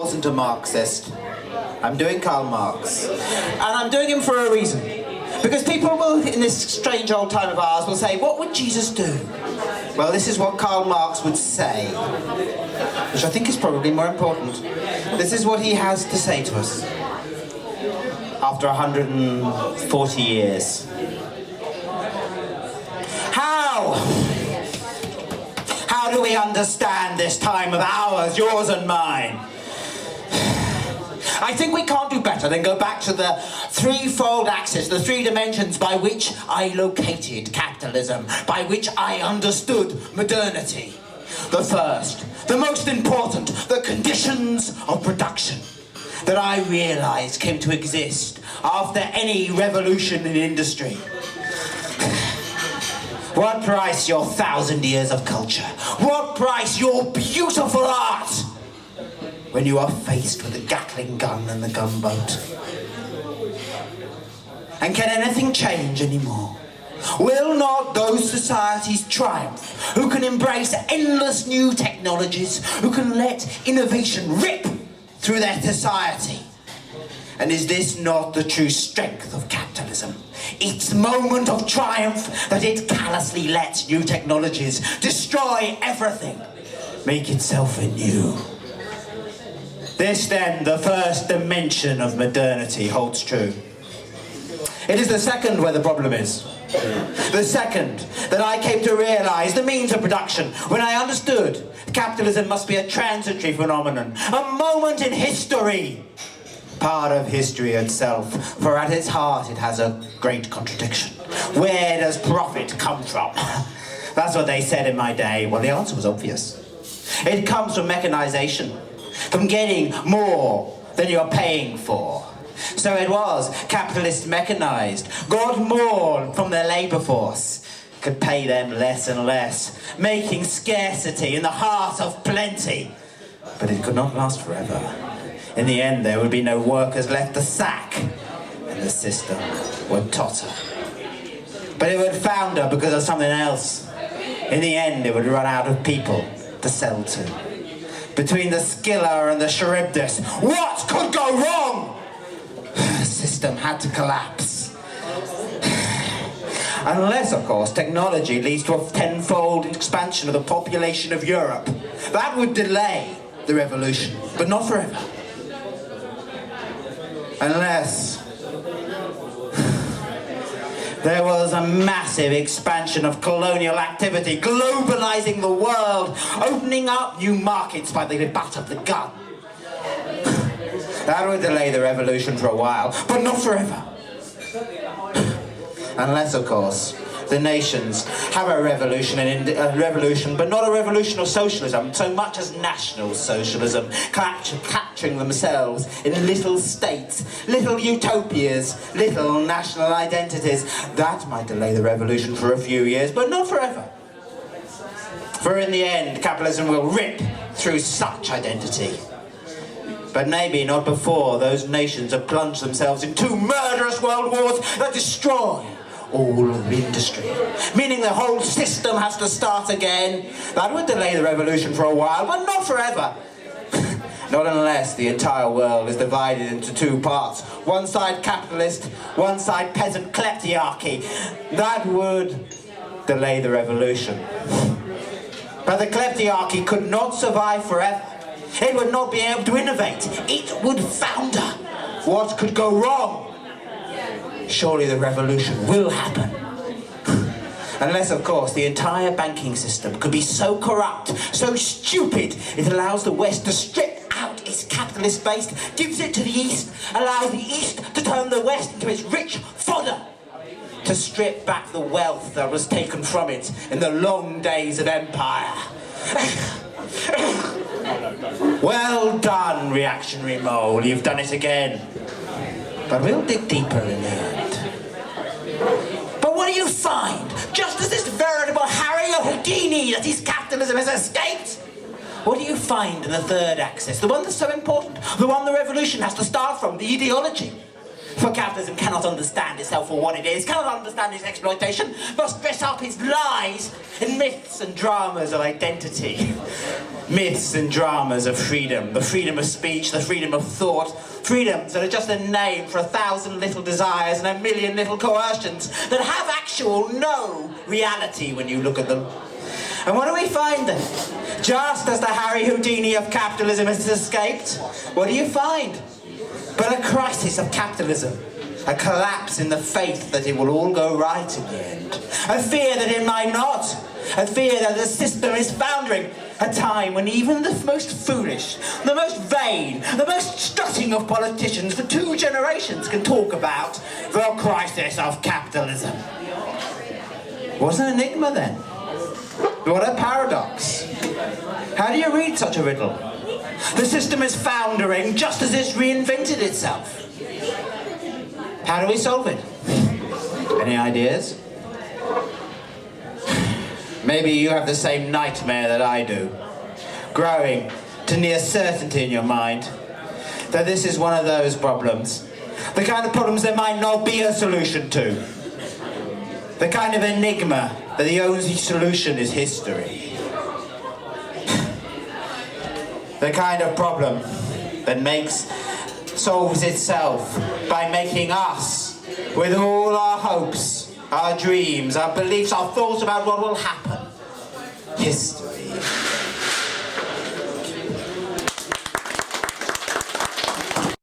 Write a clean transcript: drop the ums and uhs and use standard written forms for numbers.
Wasn't a Marxist. I'm doing Karl Marx. And I'm doing him for a reason. Because people will, in this strange old time of ours, will say, what would Jesus do? Well, this is what Karl Marx would say, which I think is probably more important. This is what he has to say to us after 140 years. How do we understand this time of ours, yours and mine? I think we can't do better than go back to the threefold axis, the three dimensions by which I located capitalism, by which I understood modernity. The first, the most important, the conditions of production that I realized came to exist after any revolution in industry. What price your 1,000 years of culture? What price your beautiful art? When you are faced with the Gatling gun and the gunboat. And can anything change anymore? Will not those societies triumph who can embrace endless new technologies, who can let innovation rip through their society? And is this not the true strength of capitalism? Its moment of triumph that it callously lets new technologies destroy everything, make itself anew. This then, the first dimension of modernity, holds true. It is the second where the problem is. The second that I came to realize the means of production when I understood capitalism must be a transitory phenomenon, a moment in history. Part of history itself, for at its heart it has a great contradiction. Where does profit come from? That's what they said in my day. Well, the answer was obvious. It comes from mechanization, from getting more than you're paying for. So it was, capitalists mechanized, got more from their labor force, could pay them less and less, making scarcity in the heart of plenty. But it could not last forever. In the end, there would be no workers left to sack, and the system would totter. But it would founder because of something else. In the end, it would run out of people to sell to. Between the Skiller and the Charybdis, what could go wrong? The system had to collapse. Unless, of course, technology leads to a tenfold expansion of the population of Europe. That would delay the revolution, but not forever. Unless there was a massive expansion of colonial activity, globalizing the world, opening up new markets by the butt of the gun. That would delay the revolution for a while, but not forever. Unless, of course, the nations have a revolution, but not a revolution of socialism, so much as national socialism, capturing themselves in little states, little utopias, little national identities. That might delay the revolution for a few years, but not forever. For in the end, capitalism will rip through such identity. But maybe not before those nations have plunged themselves in two murderous world wars that destroy all of industry, meaning the whole system has to start again. That would delay the revolution for a while, but not forever. Not unless the entire world is divided into two parts. One side capitalist, one side peasant kleptocracy. That would delay the revolution. But the kleptocracy could not survive forever. It would not be able to innovate. It would founder. What could go wrong? Surely the revolution will happen. Unless, of course, the entire banking system could be so corrupt, so stupid, it allows the West to strip out its capitalist base, gives it to the East, allows the East to turn the West into its rich fodder, to strip back the wealth that was taken from it in the long days of empire. Well done, reactionary mole, you've done it again. But we'll dig deeper in the end. But what do you find? Just as this veritable Harry or Houdini that is capitalism has escaped, what do you find in the third axis? The one that's so important, the one the revolution has to start from, the ideology. For capitalism cannot understand itself for what it is, cannot understand its exploitation, must dress up its lies in myths and dramas of identity. myths and dramas of freedom, the freedom of speech, the freedom of thought, freedoms that are just a name for 1,000 little desires and 1,000,000 little coercions that have actual no reality when you look at them. And what do we find then? Just as the Harry Houdini of capitalism has escaped, what do you find? But a crisis of capitalism. A collapse in the faith that it will all go right in the end. A fear that it might not. A fear that the system is foundering. A time when even the most foolish, the most vain, the most strutting of politicians for 2 generations can talk about the crisis of capitalism. What an enigma then. What a paradox. How do you read such a riddle? The system is foundering just as it's reinvented itself. How do we solve it? Any ideas? Maybe you have the same nightmare that I do, growing to near certainty in your mind that this is one of those problems, the kind of problems there might not be a solution to, the kind of enigma that the only solution is history, the kind of problem that solves itself by making us, with all our hopes, our dreams, our beliefs, our thoughts about what will happen, history.